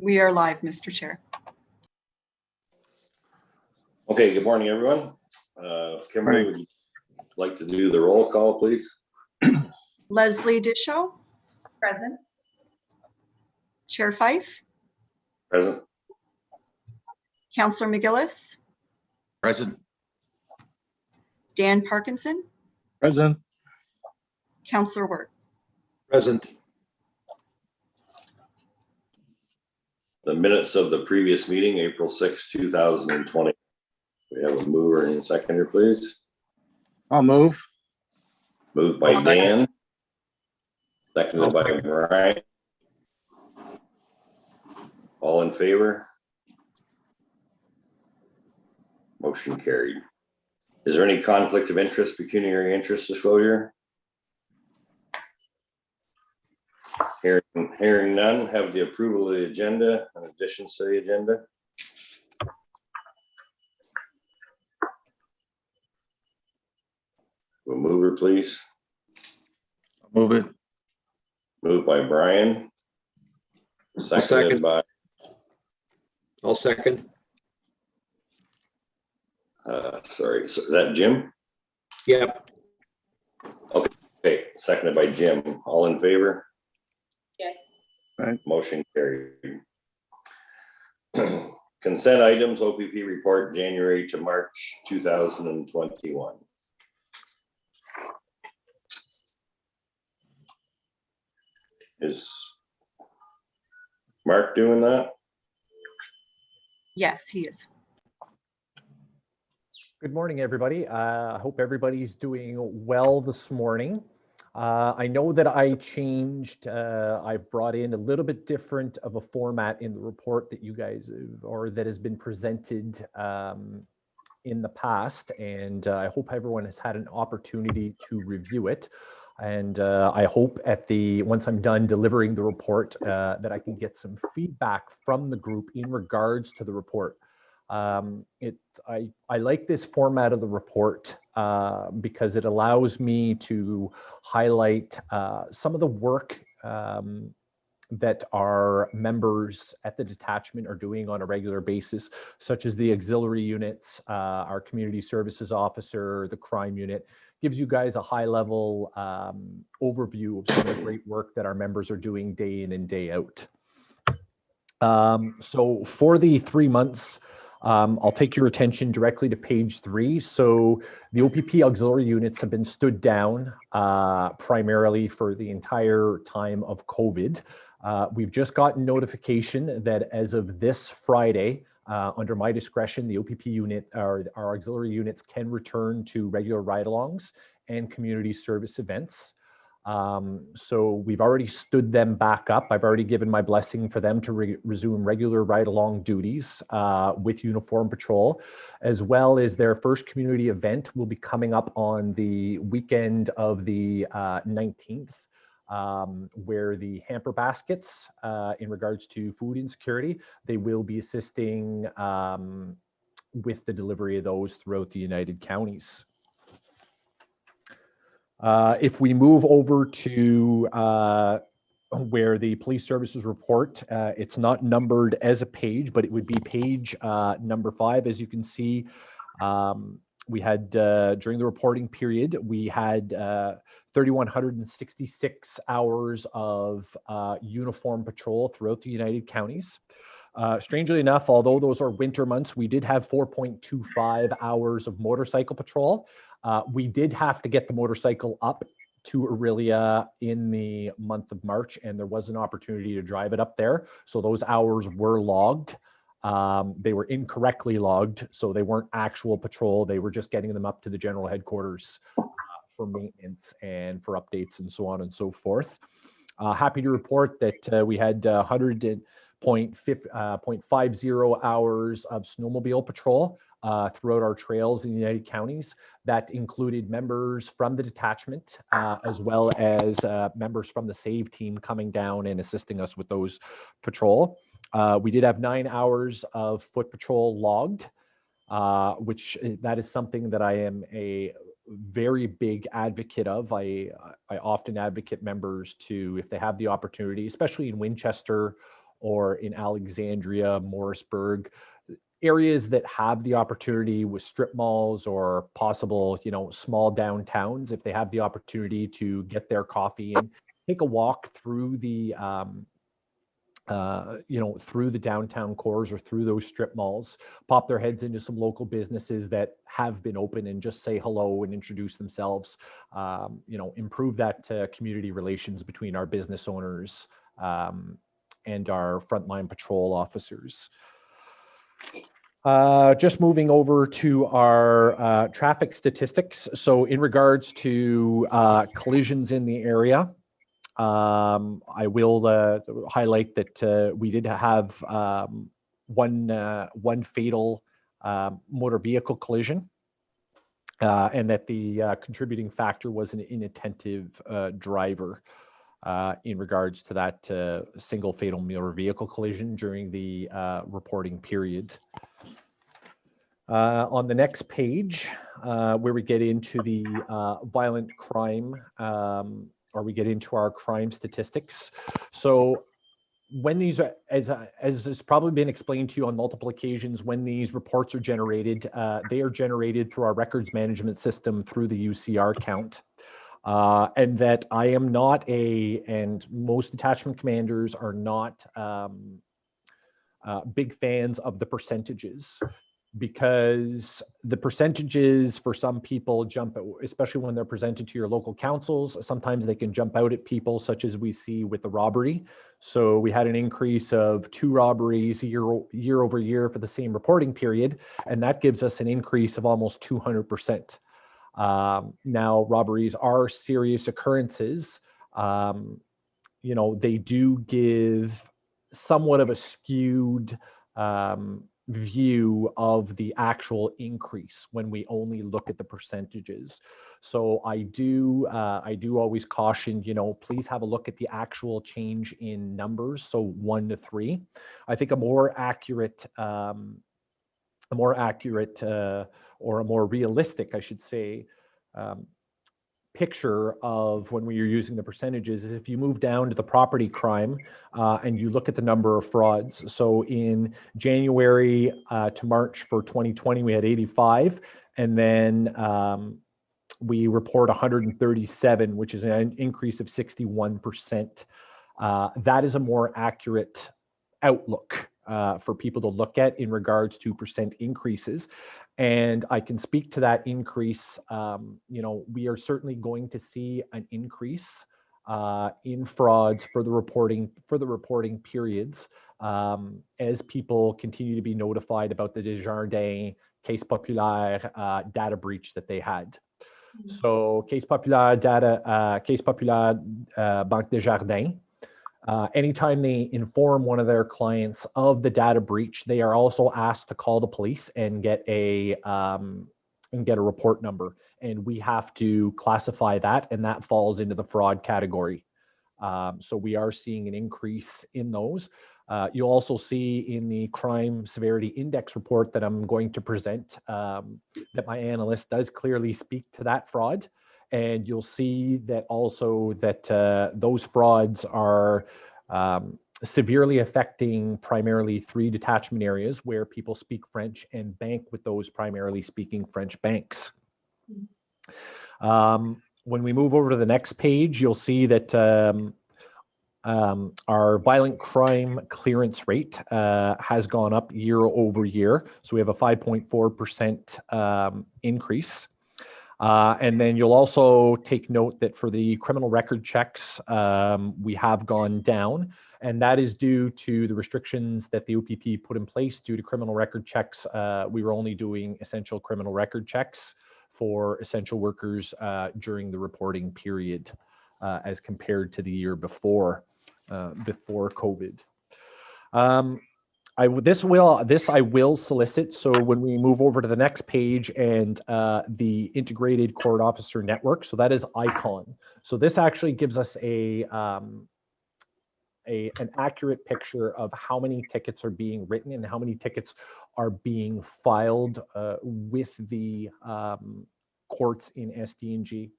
We are live, Mr. Chair. Okay, good morning, everyone. Kimberly, would you like to do the roll call, please? Leslie Disho. Present. Chair Fife. Present. Councillor McGillis. Present. Dan Parkinson. Present. Councillor Wirt. Present. The minutes of the previous meeting, April 6, 2020. We have a mover and seconder, please. I'll move. Moved by Dan. Seconded by second. Brian. All in favor? Motion carried. Is there any conflict of interest, pecuniary interest disclosure? Hearing none, have the approval of the agenda and additions to the agenda. A mover, please. I'll move it. Moved by Brian. Seconded by I'll second. sorry, so is that Jim? Yep. Okay, seconded by Jim. All in favor? Okay. Right. Motion carried. Consent items, OPP report January to March 2021. Is Mark doing that? Yes, he is. Good morning, everybody. I hope everybody's doing well this morning. I know that I changed, I've brought in a little bit different of a format in the report that you guys, or that has been presented in the past, and I hope everyone has had an opportunity to review it. And I hope once I'm done delivering the report, that I can get some feedback from the group in regards to the report. I like this format of the report because it allows me to highlight some of the work that our members at the detachment are doing on a regular basis, such as the auxiliary units, our community services officer, the crime unit. Gives you guys a high level overview of some of the great work that our members are doing day in and day out. So for the 3 months, I'll take your attention directly to page 3. So the OPP auxiliary units have been stood down primarily for the entire time of COVID. We've just gotten notification that as of this Friday, under my discretion, the OPP unit, our auxiliary units can return to regular ride-alongs and community service events. So we've already stood them back up. I've already given my blessing for them to resume regular ride-along duties with uniform patrol, as well as their first community event will be coming up on the weekend of the 19th. Where the hamper baskets, in regards to food insecurity, they will be assisting with the delivery of those throughout the United Counties. If we move over to where the police services report, it's not numbered as a page, but it would be page number 5. As you can see, we had, during the reporting period, we had 3,166 hours of uniform patrol throughout the United Counties. Strangely enough, although those are winter months, we did have 4.25 hours of motorcycle patrol. We did have to get the motorcycle up to Aurelia in the month of March, and there was an opportunity to drive it up there. So those hours were logged. They were incorrectly logged, so they weren't actual patrol. They were just getting them up to the general headquarters for maintenance and for updates and so on and so forth. Happy to report that we had 100.50 hours of snowmobile patrol throughout our trails in the United Counties. That included members from the detachment, as well as members from the SAVE team coming down and assisting us with those patrol. We did have 9 hours of foot patrol logged, which that is something that I am a very big advocate of. I often advocate members to, if they have the opportunity, especially in Winchester or in Alexandria, Morrisburg, areas that have the opportunity with strip malls or possible, small downtowns, if they have the opportunity to get their coffee and take a walk through the, through the downtown cores or through those strip malls, pop their heads into some local businesses that have been open and just say hello and introduce themselves, improve that community relations between our business owners and our frontline patrol officers. Just moving over to our traffic statistics. So in regards to collisions in the area, I will highlight that we did have one fatal motor vehicle collision, and that the contributing factor was an inattentive driver in regards to that single fatal motor vehicle collision during the reporting period. On the next page, where we get into the violent crime, or we get into our crime statistics. So when these are, as has probably been explained to you on multiple occasions, when these reports are generated, they are generated through our records management system through the UCR count. And that I am not and most detachment commanders are not big fans of the percentages, because the percentages for some people jump, especially when they're presented to your local councils. Sometimes they can jump out at people, such as we see with the robbery. So we had an increase of 2 robberies year over year for the same reporting period, and that gives us an increase of almost 200%. Now, robberies are serious occurrences. They do give somewhat of a skewed view of the actual increase when we only look at the percentages. So I do always caution, please have a look at the actual change in numbers. So 1 to 3. I think a more accurate or a more realistic, I should say, picture of when we are using the percentages is if you move down to the property crime and you look at the number of frauds. So in January to March for 2020, we had 85, and then we report 137, which is an increase of 61%. That is a more accurate outlook for people to look at in regards to percent increases. And I can speak to that increase. We are certainly going to see an increase in frauds for the reporting periods as people continue to be notified about the Desjardins Caisse Populaire data breach that they had. So Caisse Populaire Banque Desjardins. Anytime they inform one of their clients of the data breach, they are also asked to call the police and get a report number, and we have to classify that, and that falls into the fraud category. So we are seeing an increase in those. You'll also see in the crime severity index report that I'm going to present that my analyst does clearly speak to that fraud. And you'll see that also that those frauds are severely affecting primarily 3 detachment areas where people speak French and bank with those primarily speaking French banks. When we move over to the next page, you'll see that our violent crime clearance rate has gone up year over year. So we have a 5.4% increase. And then you'll also take note that for the criminal record checks, we have gone down, and that is due to the restrictions that the OPP put in place due to criminal record checks. We were only doing essential criminal record checks for essential workers during the reporting period as compared to the year before COVID. This I will solicit. So when we move over to the next page and the integrated court officer network, so that is ICON. So this actually gives us an accurate picture of how many tickets are being written and how many tickets are being filed with the courts in SDG.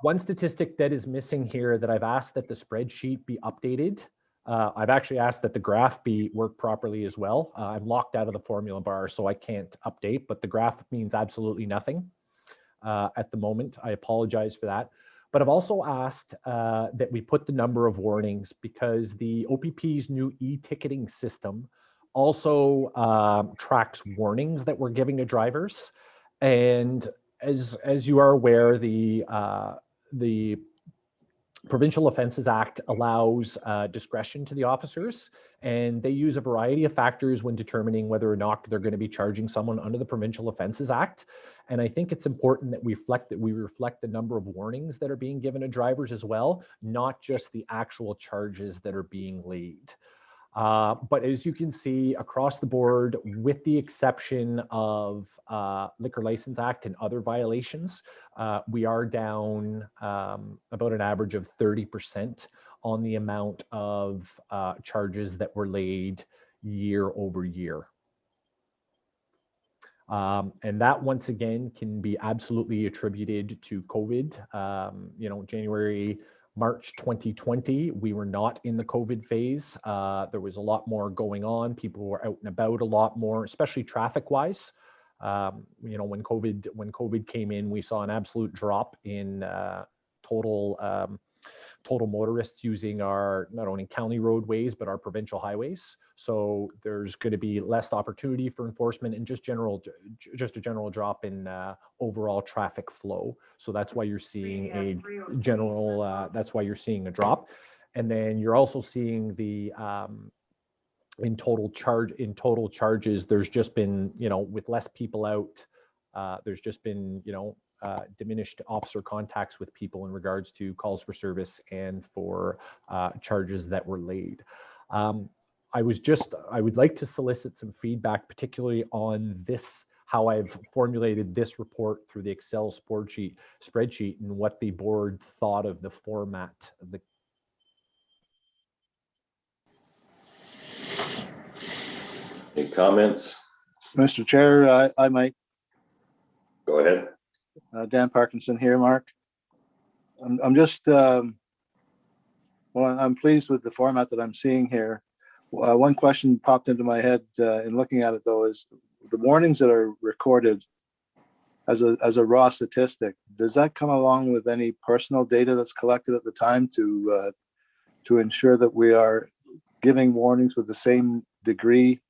One statistic that is missing here that I've asked that the spreadsheet be updated I've actually asked that the graph be worked properly as well. I'm locked out of the formula bar, so I can't update, but the graph means absolutely nothing at the moment. I apologize for that. But I've also asked that we put the number of warnings, because the OPP's new e-ticketing system also tracks warnings that we're giving to drivers. And as you are aware, the Provincial Offences Act allows discretion to the officers, and they use a variety of factors when determining whether or not they're going to be charging someone under the Provincial Offences Act. And I think it's important that we reflect the number of warnings that are being given to drivers as well, not just the actual charges that are being laid. But as you can see across the board, with the exception of Liquor License Act and other violations, we are down about an average of 30% on the amount of charges that were laid year over year. And that, once again, can be absolutely attributed to COVID. You know, March 2020, we were not in the COVID phase. There was a lot more going on. People were out and about a lot more, especially traffic-wise. You know, when COVID came in, we saw an absolute drop in total motorists using our not only county roadways but our provincial highways. So there's going to be less opportunity for enforcement and just a general drop in overall traffic flow. So that's why you're seeing that's why you're seeing a drop. And then you're also seeing the in total charges, there's just been, you know, with less people out, there's just been, you know, diminished officer contacts with people in regards to calls for service and for charges that were laid. I would like to solicit some feedback, particularly on this, how I've formulated this report through the Excel spreadsheet, and what the board thought of the format of the. Any comments? Mr. Chair, I might. Go ahead. Dan Parkinson here, Mark. I'm just, well, I'm pleased with the format that I'm seeing here. One question popped into my head in looking at it, though, is the warnings that are recorded as a raw statistic. Does that come along with any personal data that's collected at the time to ensure that we are giving warnings with the same degree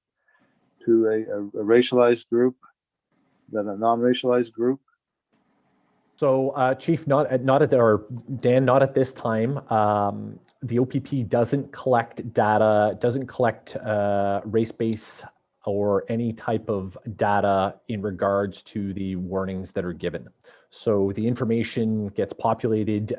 to a racialized group than a non-racialized group? So, Chief, Dan, not at this time. The OPP doesn't collect data, doesn't collect race-based or any type of data in regards to the warnings that are given. So the information gets populated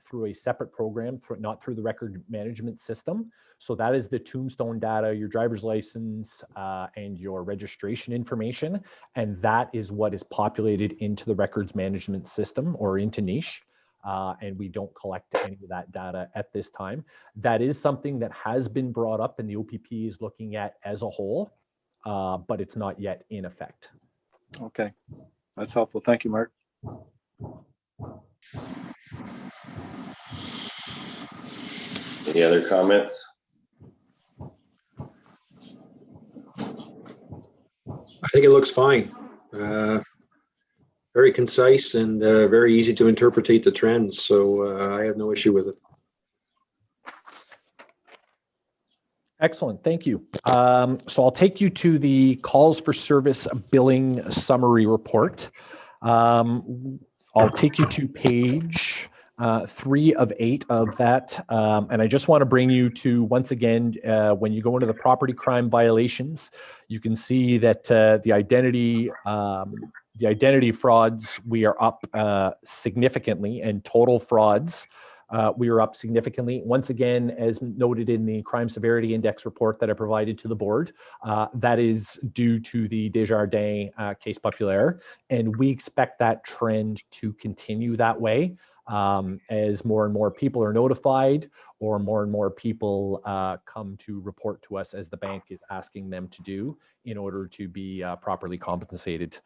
through a separate program, not through the record management system. So that is the tombstone data, your driver's license, and your registration information. And that is what is populated into the records management system or into Niche. And we don't collect any of that data at this time. That is something that has been brought up and the OPP is looking at as a whole, but it's not yet in effect. Okay, that's helpful. Thank you, Mark. Any other comments? I think it looks fine. Very concise and very easy to interpretate the trends. So I have no issue with it. Excellent, thank you. So I'll take you to the calls for service billing summary report. I'll take you to page 3 of 8 of that. And I just want to bring you to, once again, when you go into the property crime violations, you can see that the identity frauds, we are up significantly, and total frauds, we are up significantly. Once again, as noted in the crime severity index report that I provided to the board, that is due to the Desjardins case populaire. And we expect that trend to continue that way as more and more people are notified, or more and more people come to report to us, as the bank is asking them to do, in order to be properly compensated.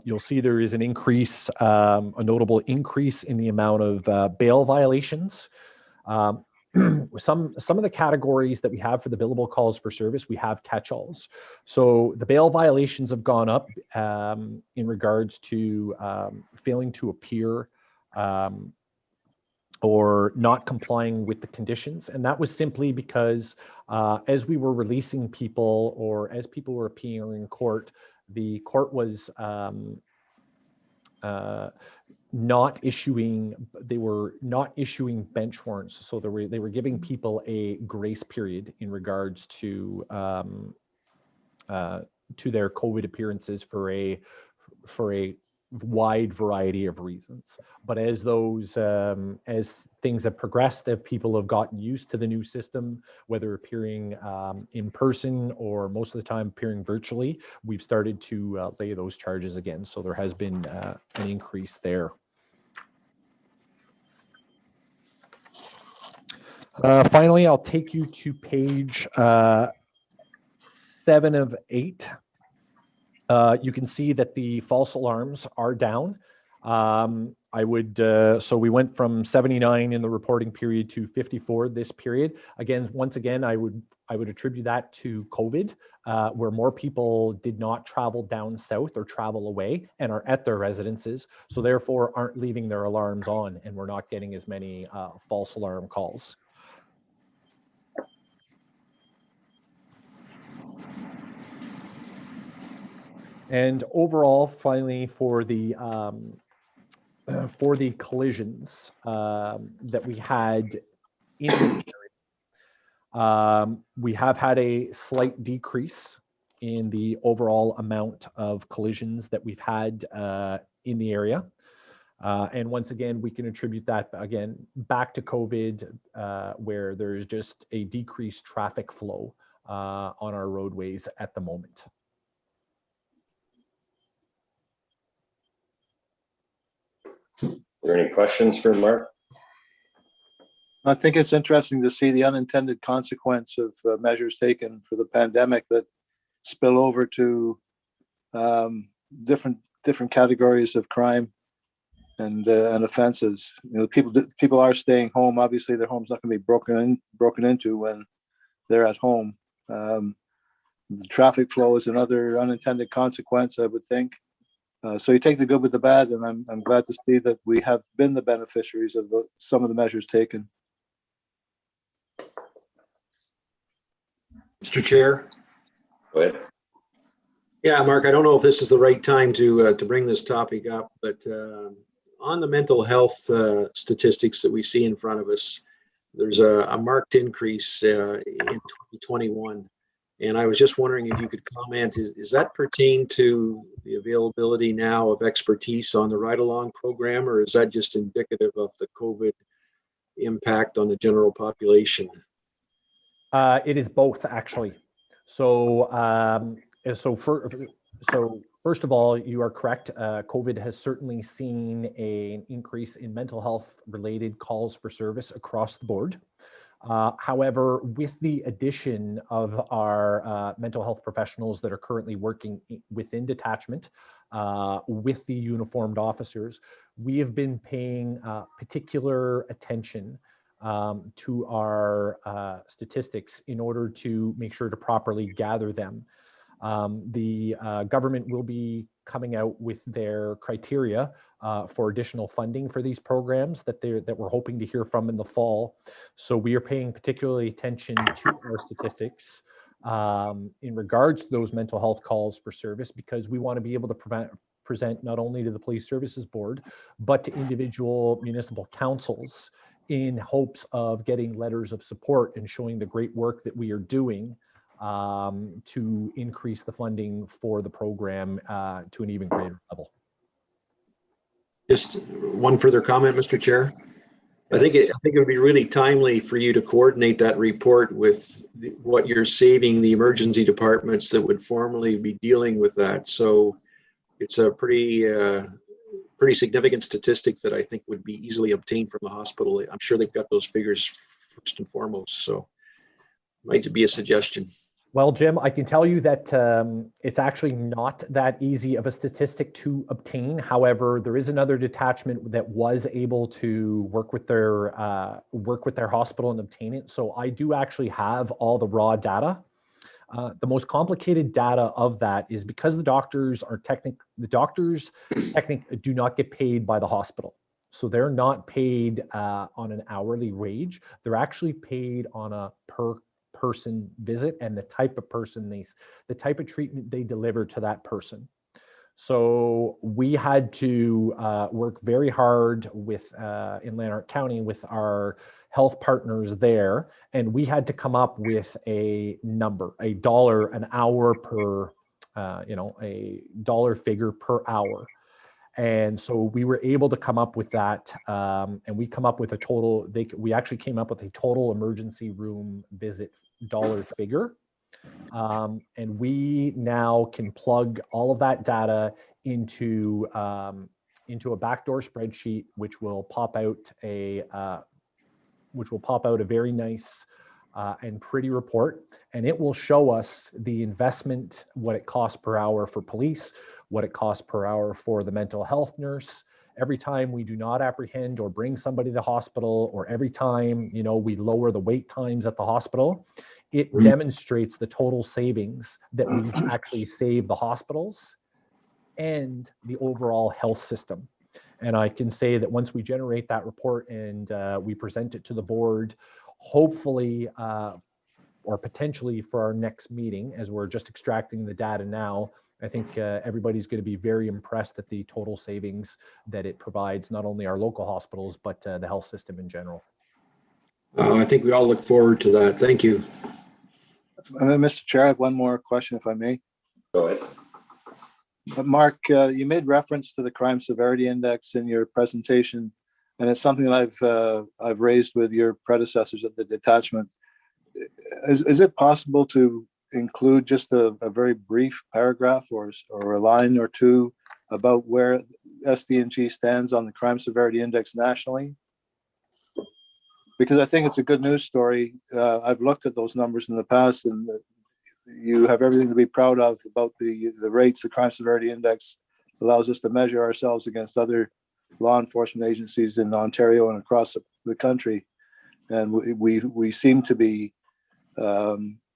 You'll see there is an increase, a notable increase in the amount of bail violations. some of the categories that we have for the billable calls for service, we have catch-alls. So the bail violations have gone up in regards to failing to appear or not complying with the conditions. And that was simply because as we were releasing people, or as people were appearing in court, the court was not issuing bench warrants. So they were giving people a grace period in regards to their COVID appearances for a wide variety of reasons. But as things have progressed, if people have gotten used to the new system, whether appearing in person or most of the time appearing virtually, we've started to lay those charges again. So there has been an increase there. Finally, I'll take you to page 7 of 8. You can see that the false alarms are down. So we went from 79 in the reporting period to 54 this period. Once again, I would attribute that to COVID, where more people did not travel down south or travel away and are at their residences, so therefore aren't leaving their alarms on, and we're not getting as many false alarm calls. And overall, finally, for the collisions that we had in the area, we have had a slight decrease in the overall amount of collisions that we've had in the area. And once again, we can attribute that again back to COVID, where there's just a decreased traffic flow on our roadways at the moment. Are there any questions for Mark? I think it's interesting to see the unintended consequence of measures taken for the pandemic that spill over to different categories of crime and offenses. You know, people are staying home. Obviously, their home's not going to be broken into when they're at home. The traffic flow is another unintended consequence, I would think. So you take the good with the bad, and I'm glad to see that we have been the beneficiaries of some of the measures taken. Mr. Chair. Go ahead. Yeah, Mark, I don't know if this is the right time to bring this topic up, but on the mental health statistics that we see in front of us, there's a marked increase in 2021. And I was just wondering if you could comment, is that pertain to the availability now of expertise on the ride-along program, or is that just indicative of the COVID impact on the general population? It is both, actually. So first of all, you are correct. COVID has certainly seen an increase in mental health related calls for service across the board. However, with the addition of our mental health professionals that are currently working within detachment with the uniformed officers, we have been paying particular attention to our statistics in order to make sure to properly gather them. The government will be coming out with their criteria for additional funding for these programs that we're hoping to hear from in the fall. So we are paying particularly attention to our statistics in regards to those mental health calls for service, because we want to be able to present not only to the Police Services Board, but to individual municipal councils in hopes of getting letters of support and showing the great work that we are doing to increase the funding for the program to an even greater level. Just one further comment, Mr. Chair. Yes. I think it would be really timely for you to coordinate that report with what you're saving the emergency departments that would formally be dealing with that. So it's a pretty significant statistic that I think would be easily obtained from the hospital. I'm sure they've got those figures first and foremost. So might be a suggestion. Well, Jim, I can tell you that it's actually not that easy of a statistic to obtain. However, there is another detachment that was able to work with their hospital and obtain it. So I do actually have all the raw data. The most complicated data of that is because the doctors do not get paid by the hospital. So they're not paid on an hourly wage. They're actually paid on a per person visit and the type of treatment they deliver to that person. So we had to work very hard with in Lanark County with our health partners there, and we had to come up with a number, $1 an hour per, a dollar figure per hour. And so we were able to come up with that, and we come up with a total. We actually came up with a total emergency room visit dollar figure, and we now can plug all of that data into a backdoor spreadsheet, which will pop out a very nice and pretty report, and it will show us the investment, what it costs per hour for police, what it costs per hour for the mental health nurse. Every time we do not apprehend or bring somebody to the hospital, or every time, we lower the wait times at the hospital, it demonstrates the total savings that we actually save the hospitals and the overall health system. And I can say that once we generate that report and we present it to the board, hopefully, or potentially for our next meeting, as we're just extracting the data now, I think everybody's going to be very impressed at the total savings that it provides, not only our local hospitals, but the health system in general. I think we all look forward to that. Thank you. Mr. Chair, I have one more question, if I may. Go ahead. Mark, you made reference to the crime severity index in your presentation, and it's something that I've raised with your predecessors at the detachment. Is it possible to include just a very brief paragraph or a line or two about where SDG stands on the crime severity index nationally? Because I think it's a good news story. I've looked at those numbers in the past, and you have everything to be proud of about the rates. The crime severity index allows us to measure ourselves against other law enforcement agencies in Ontario and across the country. And we seem to be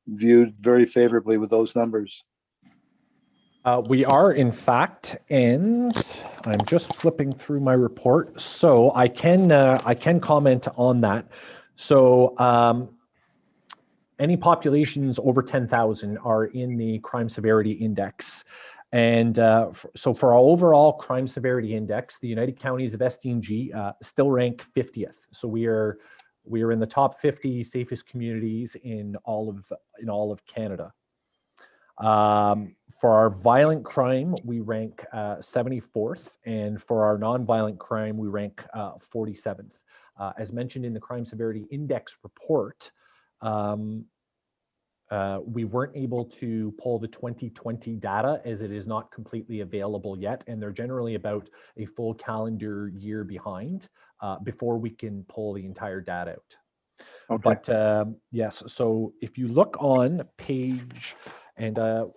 viewed very favorably with those numbers. We are, in fact, and I'm just flipping through my report, so I can comment on that. So any populations over 10,000 are in the crime severity index. And so for our overall crime severity index, the United Counties of SDG still rank 50th. So we are in the top 50 safest communities in all of Canada. For our violent crime, we rank 74th, and for our non-violent crime, we rank 47th. As mentioned in the crime severity index report, we weren't able to pull the 2020 data as it is not completely available yet, and they're generally about a full calendar year behind before we can pull the entire data out. Okay. But yes, so if you look on page, and I'll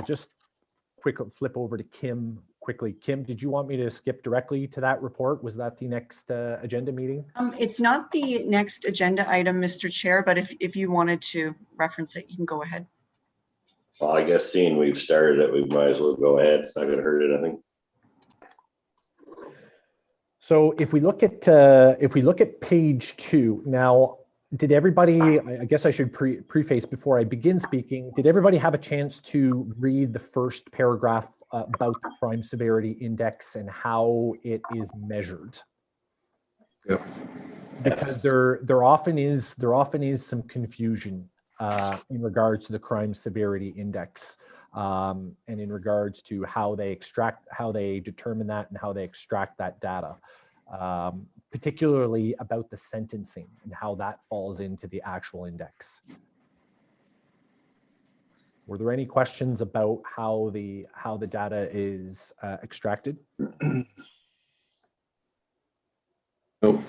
just flip over to Kim quickly. Kim, did you want me to skip directly to that report? Was that the next agenda meeting? It's not the next agenda item, Mr. Chair, but if you wanted to reference it, you can go ahead. Well, I guess seeing we've started it, we might as well go ahead. It's not going to hurt anything. So if we look at page 2 now, did everybody, I guess I should preface before I begin speaking, did everybody have a chance to read the first paragraph about the crime severity index and how it is measured? Yep. Because there often is some confusion in regards to the crime severity index, and in regards to how they determine that and how they extract that data. Particularly about the sentencing and how that falls into the actual index. Were there any questions about how the data is extracted? Nope.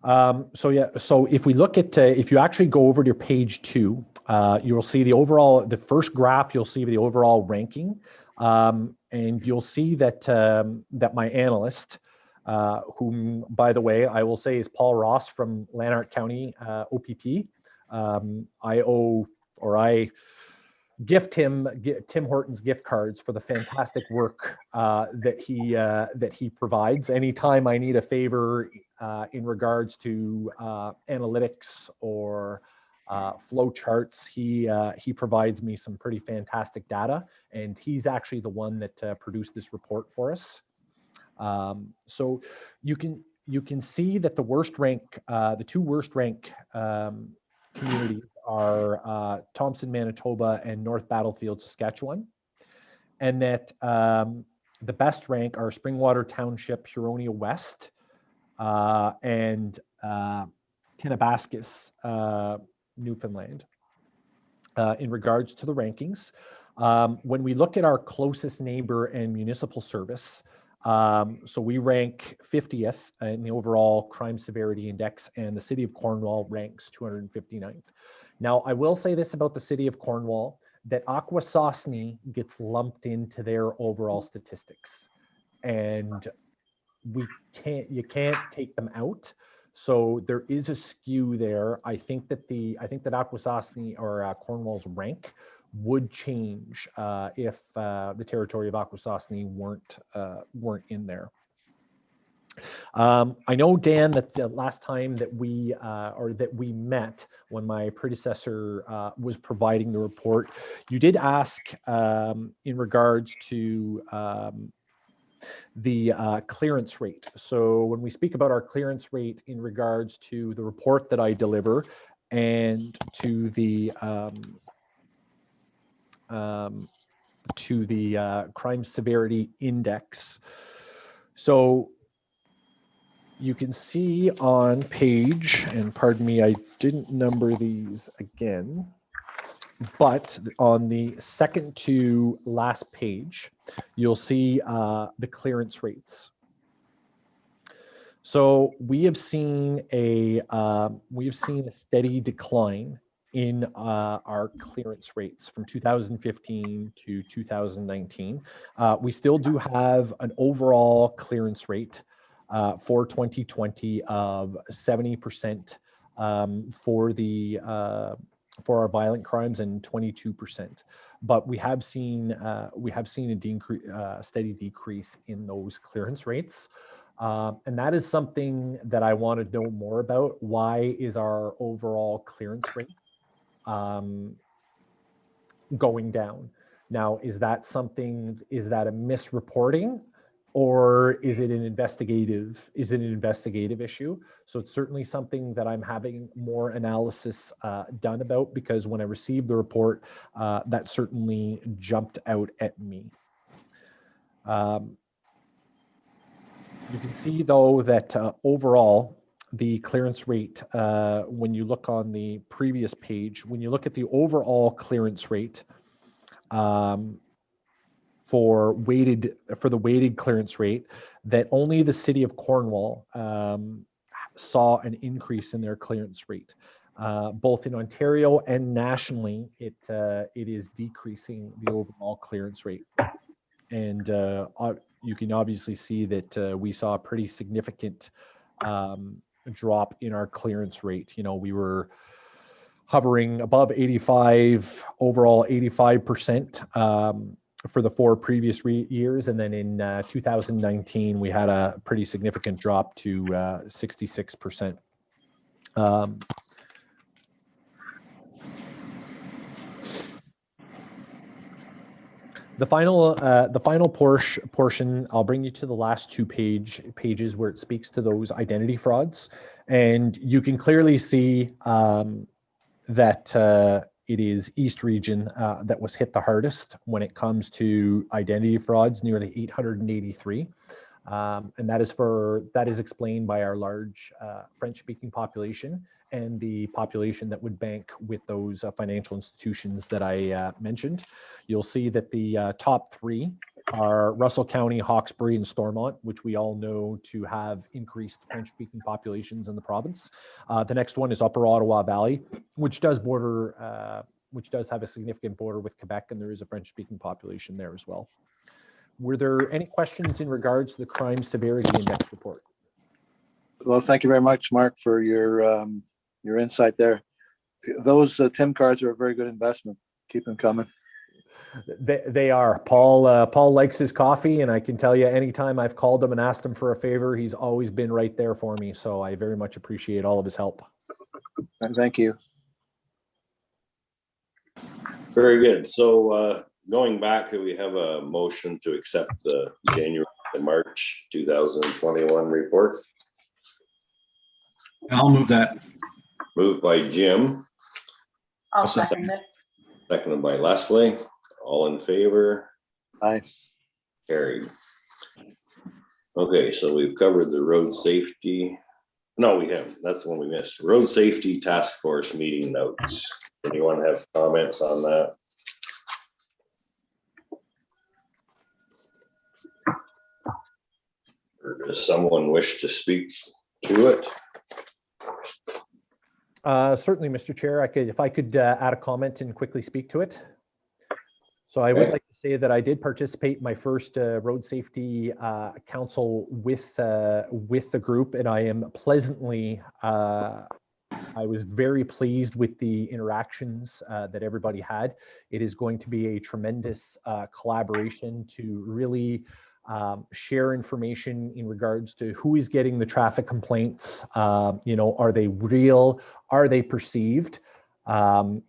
So yeah, so if we look at, if you actually go over to page 2, you'll see the first graph, you'll see the overall ranking. And you'll see that, that my analyst, whom, by the way, I will say is Paul Ross from Lanark County, OPP. I gift him Tim Hortons gift cards for the fantastic work that he provides. Anytime I need a favor in regards to analytics or flow charts, he provides me some pretty fantastic data, and he's actually the one that produced this report for us. So you can see that the worst rank, the two worst rank communities are Thompson, Manitoba, and North Battlefield, Saskatchewan, and that the best rank are Springwater Township, Huronia West, and Kennebaskis, Newfoundland. In regards to the rankings, when we look at our closest neighbor and municipal service, so we rank 50th in the overall crime severity index, and the city of Cornwall ranks 259th. Now, I will say this about the city of Cornwall, that Akwesasne gets lumped into their overall statistics, and you can't take them out. So there is a skew there. I think that Akwesasne or Cornwall's rank would change if the territory of Akwesasne weren't in there. I know, Dan, that the last time that we met, when my predecessor was providing the report, you did ask in regards to the clearance rate. So when we speak about our clearance rate in regards to the report that I deliver and to the crime severity index. So you can see on page, and pardon me, I didn't number these again, but on the second to last page, you'll see the clearance rates. So we have seen a steady decline in our clearance rates from 2015 to 2019. We still do have an overall clearance rate for 2020 of 70% for our violent crimes and 22%. But we have seen a steady decrease in those clearance rates. And that is something that I want to know more about. Why is our overall clearance rate going down? Now, is that a misreporting, or is it an investigative issue? So it's certainly something that I'm having more analysis done about, because when I received the report, that certainly jumped out at me. You can see, though, that overall, the clearance rate, when you look on the previous page, when you look at the overall clearance rate for the weighted clearance rate, that only the city of Cornwall saw an increase in their clearance rate. Both in Ontario and nationally, it is decreasing the overall clearance rate. And you can obviously see that we saw a pretty significant drop in our clearance rate. You know, we were hovering above 85, overall 85% for the 4 previous years. And then in 2019, we had a pretty significant drop to 66%. The final portion, I'll bring you to the last 2 pages where it speaks to those identity frauds, and you can clearly see that it is East Region that was hit the hardest when it comes to identity frauds, nearly 883, and that is explained by our large French-speaking population and the population that would bank with those financial institutions that I mentioned. You'll see that the top 3 are Russell County, Hawkesbury, and Stormont, which we all know to have increased French-speaking populations in the province. The next one is Upper Ottawa Valley, which does have a significant border with Quebec, and there is a French-speaking population there as well. Were there any questions in regards to the crime severity index report? Well, thank you very much, Mark, for your insight there. Those TIM cards are a very good investment. Keep them coming. They are. Paul likes his coffee, and I can tell you anytime I've called him and asked him for a favor, he's always been right there for me. So I very much appreciate all of his help. Thank you. Very good. So going back, we have a motion to accept the January to March 2021 report. I'll move that. Moved by Jim, I'll second it. seconded by Leslie. All in favor? Aye. Carried. Okay, so we've covered the road safety. No, we haven't. That's the one we missed. Road safety task force meeting notes. Anyone have comments on that? Or does someone wish to speak to it? Certainly, Mr. Chair, if I could add a comment and quickly speak to it. So I would like to say that I did participate in my first road safety council with the group, and I am pleasantly, I was very pleased with the interactions that everybody had. It is going to be a tremendous collaboration to really share information in regards to who is getting the traffic complaints. Are they real? Are they perceived?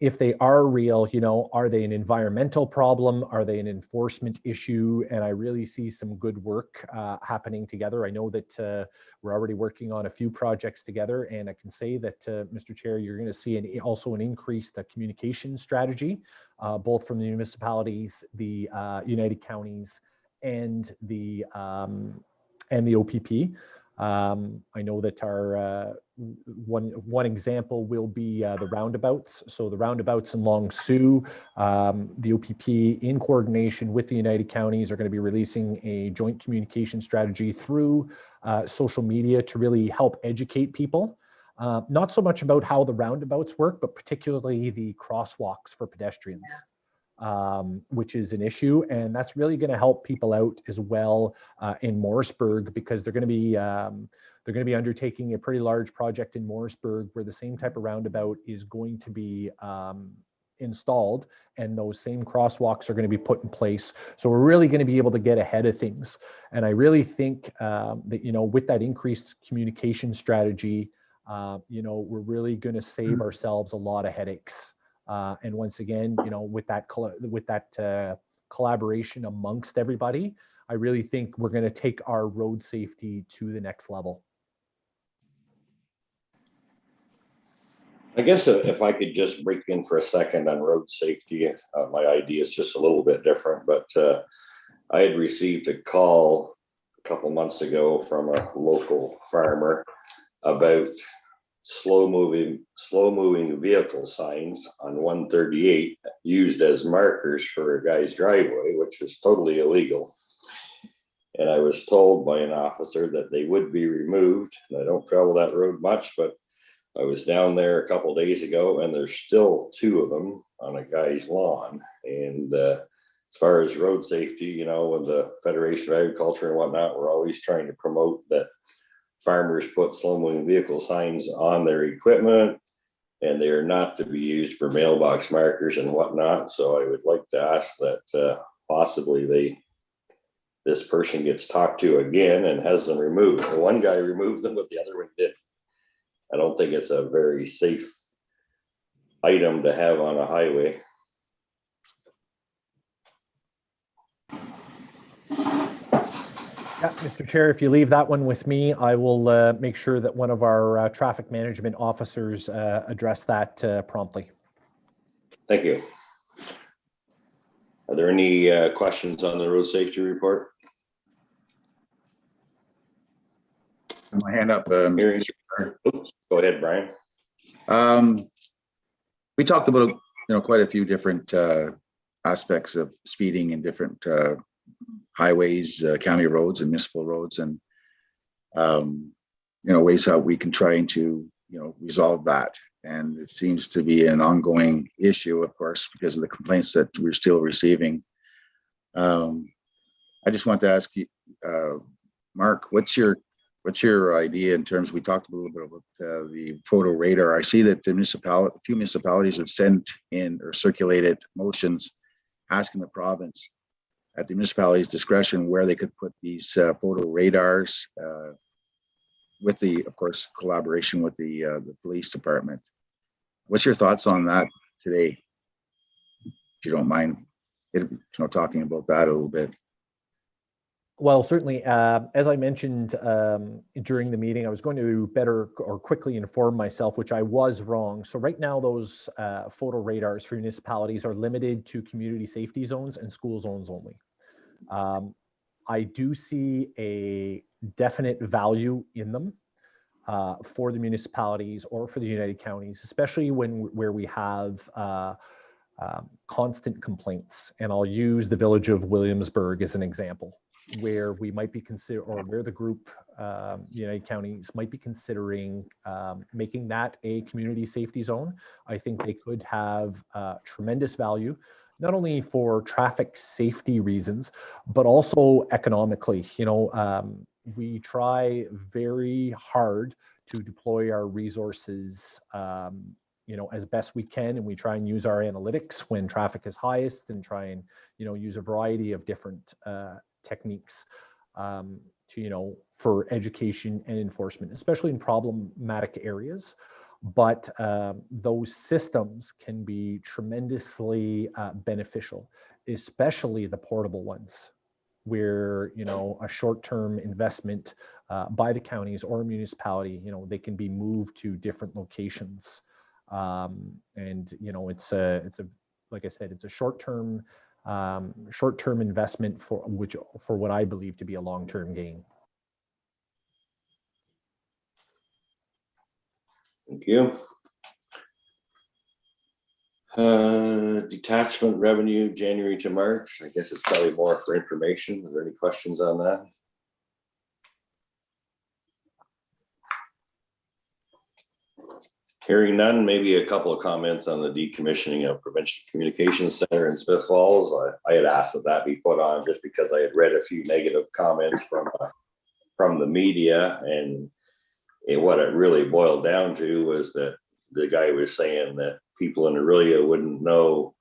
If they are real, are they an environmental problem? Are they an enforcement issue? And I really see some good work happening together. I know that we're already working on a few projects together, and I can say that, Mr. Chair, you're going to see also an increased communication strategy, both from the municipalities, the United Counties, and the OPP. I know that our one example will be the roundabouts. So the roundabouts in Long Sault, the OPP in coordination with the United Counties are going to be releasing a joint communication strategy through social media to really help educate people. Not so much about how the roundabouts work, but particularly the crosswalks for pedestrians. Which is an issue, and that's really going to help people out as well in Morrisburg, because they're going to be undertaking a pretty large project in Morrisburg where the same type of roundabout is going to be installed, and those same crosswalks are going to be put in place. So we're really going to be able to get ahead of things, and I really think that with that increased communication strategy, we're really going to save ourselves a lot of headaches. And once again, with that collaboration amongst everybody, I really think we're going to take our road safety to the next level. I guess if I could just break in for a second on road safety, my idea is just a little bit different, but I had received a call a couple months ago from a local farmer about slow moving vehicle signs on 138 used as markers for a guy's driveway, which is totally illegal. And I was told by an officer that they would be removed. And I don't travel that road much, but I was down there a couple days ago, and there's still 2 of them on a guy's lawn. And as far as road safety, with the Federation of Agriculture and whatnot, we're always trying to promote that farmers put slow-moving vehicle signs on their equipment, and they are not to be used for mailbox markers and whatnot. So I would like to ask that possibly this person gets talked to again and has them removed. The one guy removed them, but the other one didn't. I don't think it's a very safe item to have on a highway. Yeah, Mr. Chair, if you leave that one with me, I will make sure that one of our traffic management officers address that promptly. Thank you. Are there any questions on the road safety report? My hand up. Go ahead, Brian. We talked about quite a few different aspects of speeding and different highways, county roads and municipal roads, and ways how we can try to, resolve that. And it seems to be an ongoing issue, of course, because of the complaints that we're still receiving. I just want to ask you, Mark, what's your idea in terms? We talked a little bit about the photo radar. I see that a few municipalities have sent in or circulated motions asking the province at the municipality's discretion where they could put these photo radars, with the, of course, collaboration with the police department. What's your thoughts on that today? If you don't mind, talking about that a little bit. Well, certainly, as I mentioned during the meeting, I was going to better or quickly inform myself, which I was wrong. So right now, those photo radars for municipalities are limited to community safety zones and school zones only. I do see a definite value in them for the municipalities or for the United Counties, especially where we have constant complaints. And I'll use the village of Williamsburg as an example, where we might be or where the group, United Counties, might be considering making that a community safety zone. I think they could have tremendous value, not only for traffic safety reasons, but also economically. We try very hard to deploy our resources as best we can, and we try and use our analytics when traffic is highest, and try and use a variety of different techniques for education and enforcement, especially in problematic areas. But those systems can be tremendously beneficial, especially the portable ones, where a short-term investment by the counties or a municipality, they can be moved to different locations, and it's a like I said, it's a short-term investment for what I believe to be a long-term gain. Thank you. Detachment revenue, January to March. I guess it's probably more for information. Are there any questions on that? Hearing none, maybe a couple of comments on the decommissioning of Provincial Communications Center in Smith Falls. I had asked that be put on just because I had read a few negative comments from the media, and what it really boiled down to was that the guy was saying that people in Aurelia wouldn't know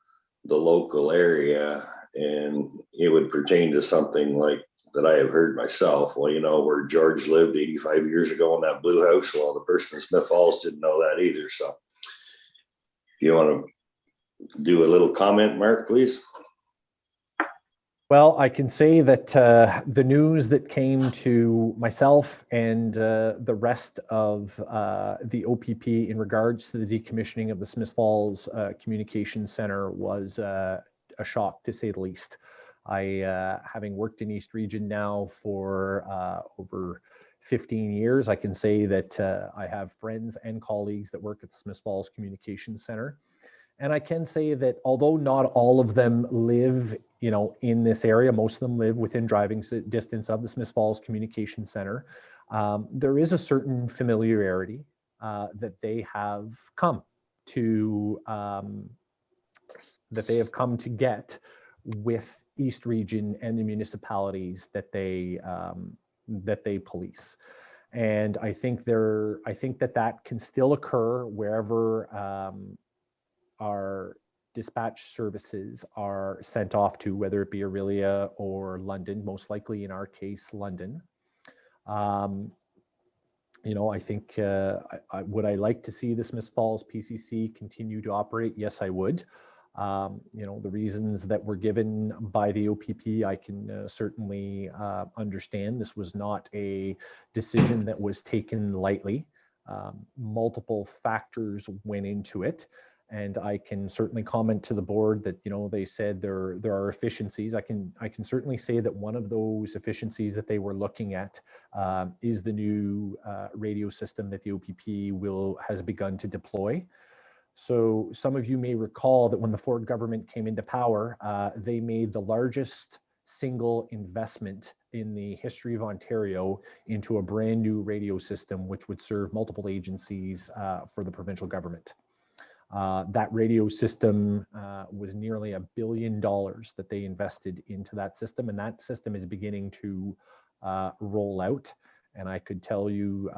the local area, and it would pertain to something like that I have heard myself. Well, where George lived 85 years ago in that blue house, well, the person in Smith Falls didn't know that either. So if you want to do a little comment, Mark, please. Well, I can say that the news that came to myself and the rest of the OPP in regards to the decommissioning of the Smith Falls Communications Center was a shock, to say the least. I, having worked in East Region now for over 15 years, I can say that I have friends and colleagues that work at the Smith Falls Communications Center. And I can say that although not all of them live, in this area, most of them live within driving distance of the Smith Falls Communications Center, there is a certain familiarity that they have come to get with East Region and the municipalities that they police. And I think that can still occur wherever our dispatch services are sent off to, whether it be Aurelia or London, most likely in our case, London. I think, would I like to see the Smith Falls PCC continue to operate? Yes, I would. The reasons that were given by the OPP, I can certainly understand. This was not a decision that was taken lightly. Multiple factors went into it. And I can certainly comment to the board that, they said there are efficiencies. I can certainly say that one of those efficiencies that they were looking at is the new radio system that the OPP has begun to deploy. So some of you may recall that when the Ford government came into power, they made the largest single investment in the history of Ontario into a brand new radio system, which would serve multiple agencies for the provincial government. That radio system was nearly $1 billion that they invested into that system, and that system is beginning to roll out. And I could tell you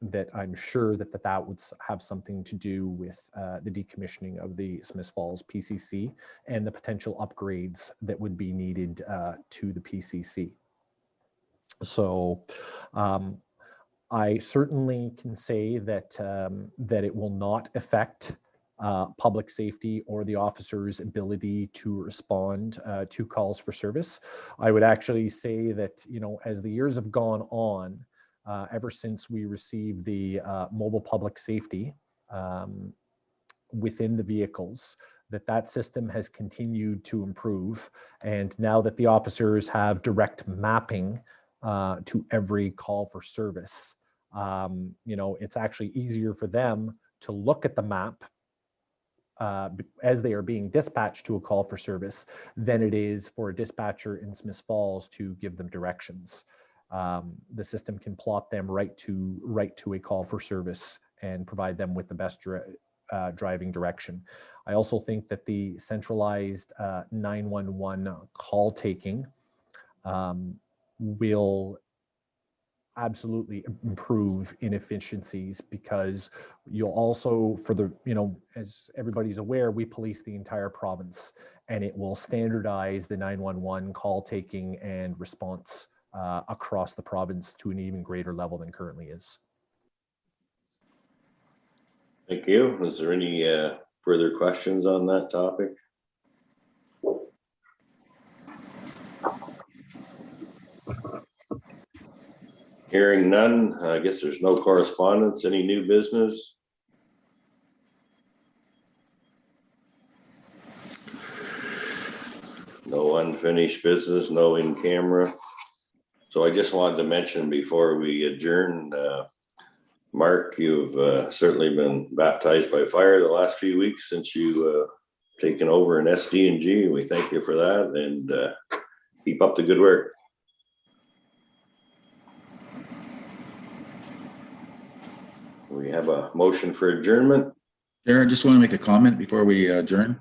that I'm sure that that would have something to do with the decommissioning of the Smiths Falls PCC and the potential upgrades that would be needed to the PCC. So I certainly can say that that it will not affect public safety or the officer's ability to respond to calls for service. I would actually say that, you know, as the years have gone on, ever since we received the mobile public safety within the vehicles, that system has continued to improve. And now that the officers have direct mapping to every call for service, you know, it's actually easier for them to look at the map as they are being dispatched to a call for service than it is for a dispatcher in Smiths Falls to give them directions. The system can plot them right to a call for service and provide them with the best driving direction. I also think that the centralized 911 call taking will absolutely improve inefficiencies, because you'll also, for the, you know, as everybody's aware, we police the entire province, and it will standardize the 911 call taking and response across the province to an even greater level than currently is. Thank you. Is there any further questions on that topic? Hearing none, I guess there's no correspondence. Any new business? No unfinished business, no in camera. So I just wanted to mention before we adjourn, Mark, you've certainly been baptized by fire the last few weeks since you taken over in SDG. We thank you for that, and keep up the good work. We have a motion for adjournment. Chair, I just want to make a comment before we adjourn.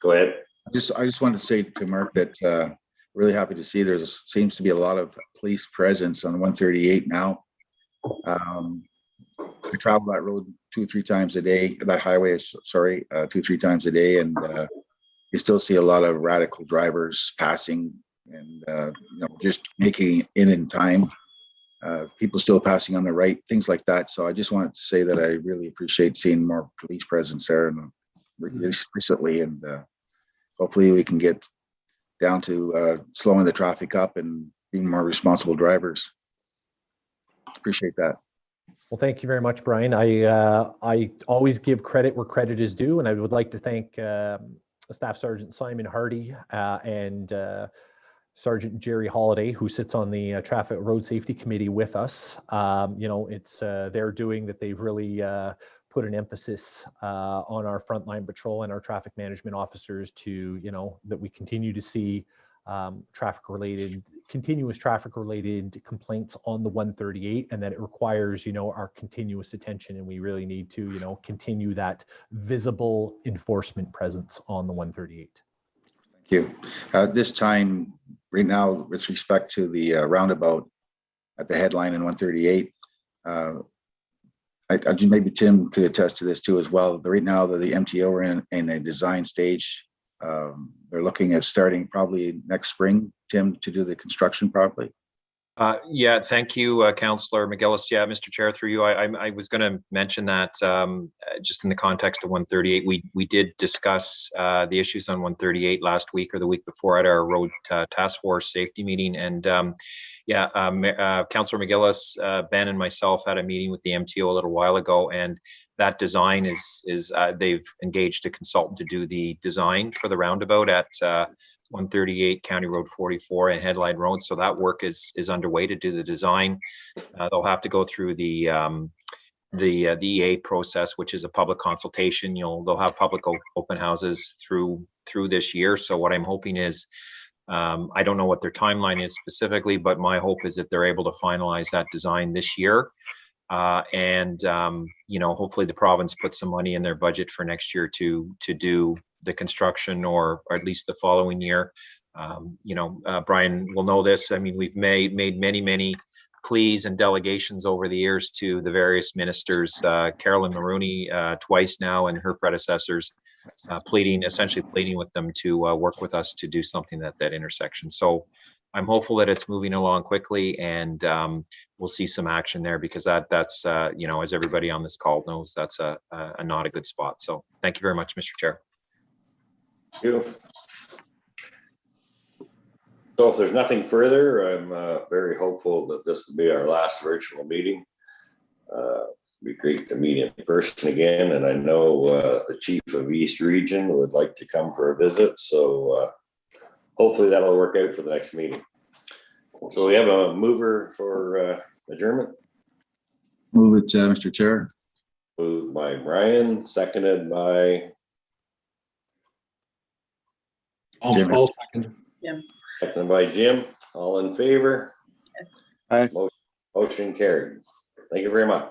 Go ahead. I just wanted to say to Mark that really happy to see seems to be a lot of police presence on 138 now. I travel that road 2-3 times a day, that highway, sorry, 2-3 times a day, and you still see a lot of radical drivers passing and you know, just making it in time. People still passing on the right, things like that. So I just wanted to say that I really appreciate seeing more police presence there and recently, and hopefully we can get down to slowing the traffic up and being more responsible drivers. Appreciate that. Well, thank you very much, Brian. I always give credit where credit is due, and I would like to thank Staff Sergeant Simon Hardy and Sergeant Jerry Holliday, who sits on the Traffic Road Safety Committee with us. You know, it's their doing that they've really put an emphasis on our frontline patrol and our traffic management officers to, you know, that we continue to see continuous traffic related complaints on the 138, and that it requires, you know, our continuous attention, and we really need to, you know, continue that visible enforcement presence on the 138. Thank you. This time, right now, with respect to the roundabout at the headline in 138, I just, maybe Tim could attest to this too as well. Right now, the MTO are in a design stage. They're looking at starting probably next spring, Tim, to do the construction properly. Yeah, thank you, Councillor McGillis. Yeah, Mr. Chair, through you, I was going to mention that just in the context of 138, we did discuss the issues on 138 last week or the week before at our road task force safety meeting. And Councillor McGillis, Ben and myself had a meeting with the MTO a little while ago, and that design is they've engaged a consultant to do the design for the roundabout at 138 County Road 44 and Headline Road. So that work is underway to do the design. They'll have to go through the the EA process, which is a public consultation. They'll have public open houses through this year. So what I'm hoping is, I don't know what their timeline is specifically, but my hope is that they're able to finalize that design this year. Hopefully the province puts some money in their budget for next year to do the construction, or at least the following year. Brian will know this. I mean, we've made many pleas and delegations over the years to the various ministers, Carolyn Maroney twice now, and her predecessors, essentially pleading with them to work with us to do something at that intersection. So I'm hopeful that it's moving along quickly, and we'll see some action there, because that's as everybody on this call knows, that's a not a good spot. So thank you very much, Mr. Chair. Thank you. So if there's nothing further, I'm very hopeful that this will be our last virtual meeting. It'd be great to meet in person again, and I know the chief of East Region would like to come for a visit, so hopefully that'll work out for the next meeting. So we have a mover for adjournment. Move it, Mr. Chair. Moved by Brian, seconded by Jim. All second. seconded by Jim. All in favor? Aye. Motion carried. Thank you very much.